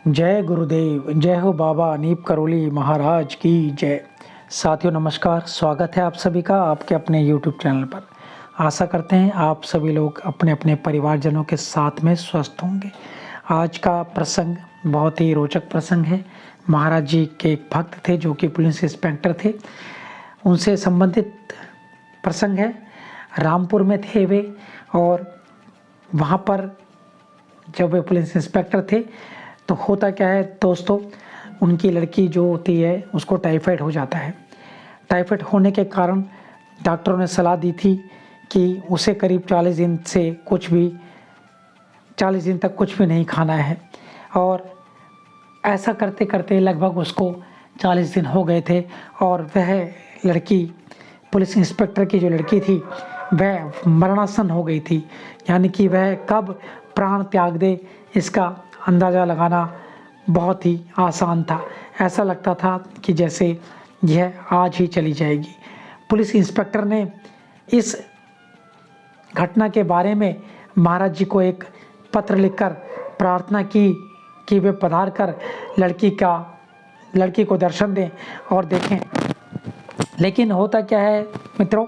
जय गुरुदेव, जय हो बाबा नीप करोली महाराज की जय। साथियों नमस्कार, स्वागत है आप सभी का आपके अपने YouTube चैनल पर। आशा करते हैं आप सभी लोग अपने अपने परिवारजनों के साथ में स्वस्थ होंगे। आज का प्रसंग बहुत ही रोचक प्रसंग है। महाराज जी के एक भक्त थे जो कि पुलिस इंस्पेक्टर थे, उनसे संबंधित प्रसंग है। रामपुर में थे वे और वहाँ पर जब वे पुलिस इंस्पेक्टर थे तो होता क्या है दोस्तों, उनकी लड़की जो होती है उसको टाइफाइड हो जाता है। टाइफाइड होने के कारण डॉक्टरों ने सलाह दी थी कि उसे करीब 40 दिन तक कुछ भी नहीं खाना है। और ऐसा करते करते लगभग उसको 40 दिन हो गए थे और वह लड़की, पुलिस इंस्पेक्टर की जो लड़की थी, वह मरणासन हो गई थी। यानी कि वह कब प्राण त्याग दे इसका अंदाज़ा लगाना बहुत ही आसान था। ऐसा लगता था कि जैसे यह आज ही चली जाएगी। पुलिस इंस्पेक्टर ने इस घटना के बारे में महाराज जी को एक पत्र लिखकर प्रार्थना की कि वे पधार कर लड़की को दर्शन दें और देखें। लेकिन होता क्या है मित्रों,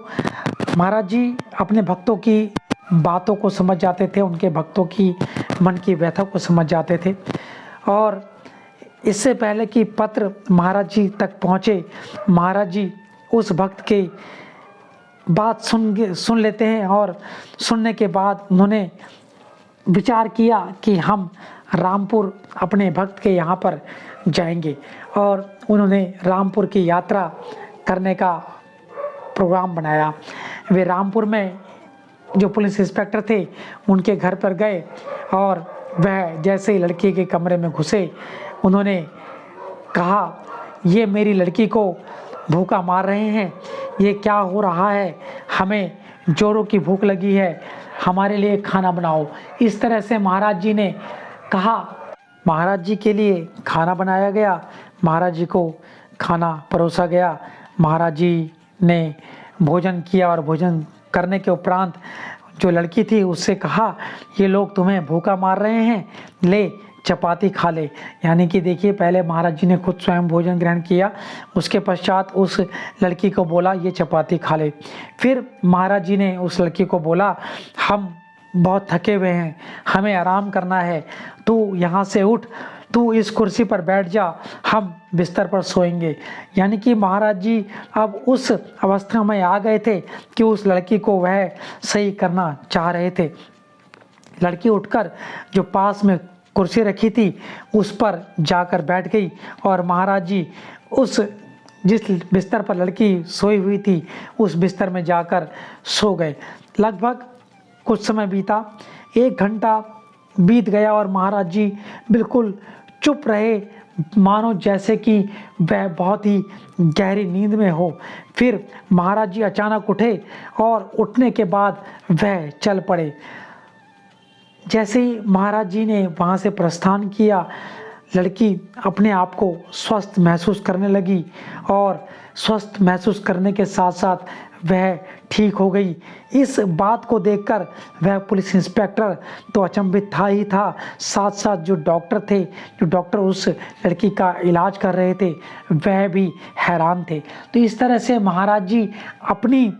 महाराज जी अपने भक्तों की बातों को समझ जाते थे, उनके भक्तों की मन की व्यथा को समझ जाते थे। और इससे पहले कि पत्र महाराज जी तक पहुँचे, महाराज जी उस भक्त के बात सुन लेते हैं और सुनने के बाद उन्होंने विचार किया कि हम रामपुर अपने भक्त के यहाँ पर जाएंगे। और उन्होंने रामपुर की यात्रा करने का प्रोग्राम बनाया। वे रामपुर में जो पुलिस इंस्पेक्टर थे उनके घर पर गए और वह जैसे ही लड़की के कमरे में घुसे, उन्होंने कहा, ये मेरी लड़की को भूखा मार रहे हैं, ये क्या हो रहा है, हमें जोरों की भूख लगी है, हमारे लिए खाना बनाओ। इस तरह से महाराज जी ने कहा। महाराज जी के लिए खाना बनाया गया, महाराज जी को खाना परोसा गया। महाराज जी ने भोजन किया और भोजन करने के उपरांत जो लड़की थी उससे कहा, ये लोग तुम्हें भूखा मार रहे हैं, ले चपाती खा ले। यानी कि देखिए, पहले महाराज जी ने खुद स्वयं भोजन ग्रहण किया, उसके पश्चात उस लड़की को बोला ये चपाती खा ले। फिर महाराज जी ने उस लड़की को बोला, हम बहुत थके हुए हैं, हमें आराम करना है, तू यहाँ से उठ, तू इस कुर्सी पर बैठ जा, हम बिस्तर पर सोएंगे। यानी कि महाराज जी अब उस अवस्था में आ गए थे कि उस लड़की को वह सही करना चाह रहे थे। लड़की उठकर जो पास में कुर्सी रखी थी उस पर जाकर बैठ गई और महाराज जी जिस बिस्तर पर लड़की सोई हुई थी उस बिस्तर में जाकर सो गए। लगभग कुछ समय बीता, 1 घंटा बीत गया और महाराज जी बिल्कुल चुप रहे, मानो जैसे कि वह बहुत ही गहरी नींद में हो। फिर महाराज जी अचानक उठे और उठने के बाद वह चल पड़े। जैसे ही महाराज जी ने वहाँ से प्रस्थान किया, लड़की अपने आप को स्वस्थ महसूस करने लगी और स्वस्थ महसूस करने के साथ साथ वह ठीक हो गई। इस बात को देखकर वह पुलिस इंस्पेक्टर तो अचंभित था ही था, साथ साथ जो डॉक्टर उस लड़की का इलाज कर रहे थे वह भी हैरान थे। तो इस तरह से महाराज जी अपनी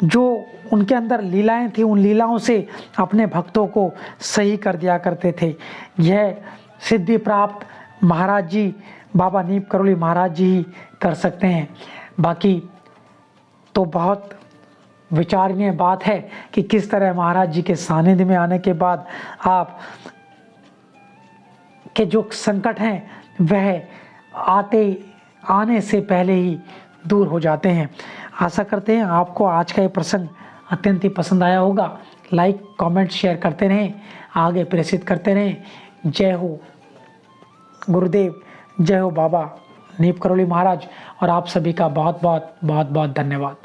जो उनके अंदर लीलाएं थी उन लीलाओं से अपने भक्तों को सही कर दिया करते थे। यह सिद्धि प्राप्त महाराज जी, बाबा नीप करोली महाराज जी ही कर सकते हैं। बाकी तो बहुत विचारणीय बात है कि किस तरह महाराज जी के सानिध्य में आने के बाद आप के जो संकट हैं वह आने से पहले ही दूर हो जाते हैं। आशा करते हैं आपको आज का ये प्रसंग अत्यंत ही पसंद आया होगा। लाइक, कमेंट, शेयर करते रहें, आगे प्रेषित करते रहें। जय हो गुरुदेव, जय हो बाबा नीप करोली महाराज, और आप सभी का बहुत बहुत धन्यवाद।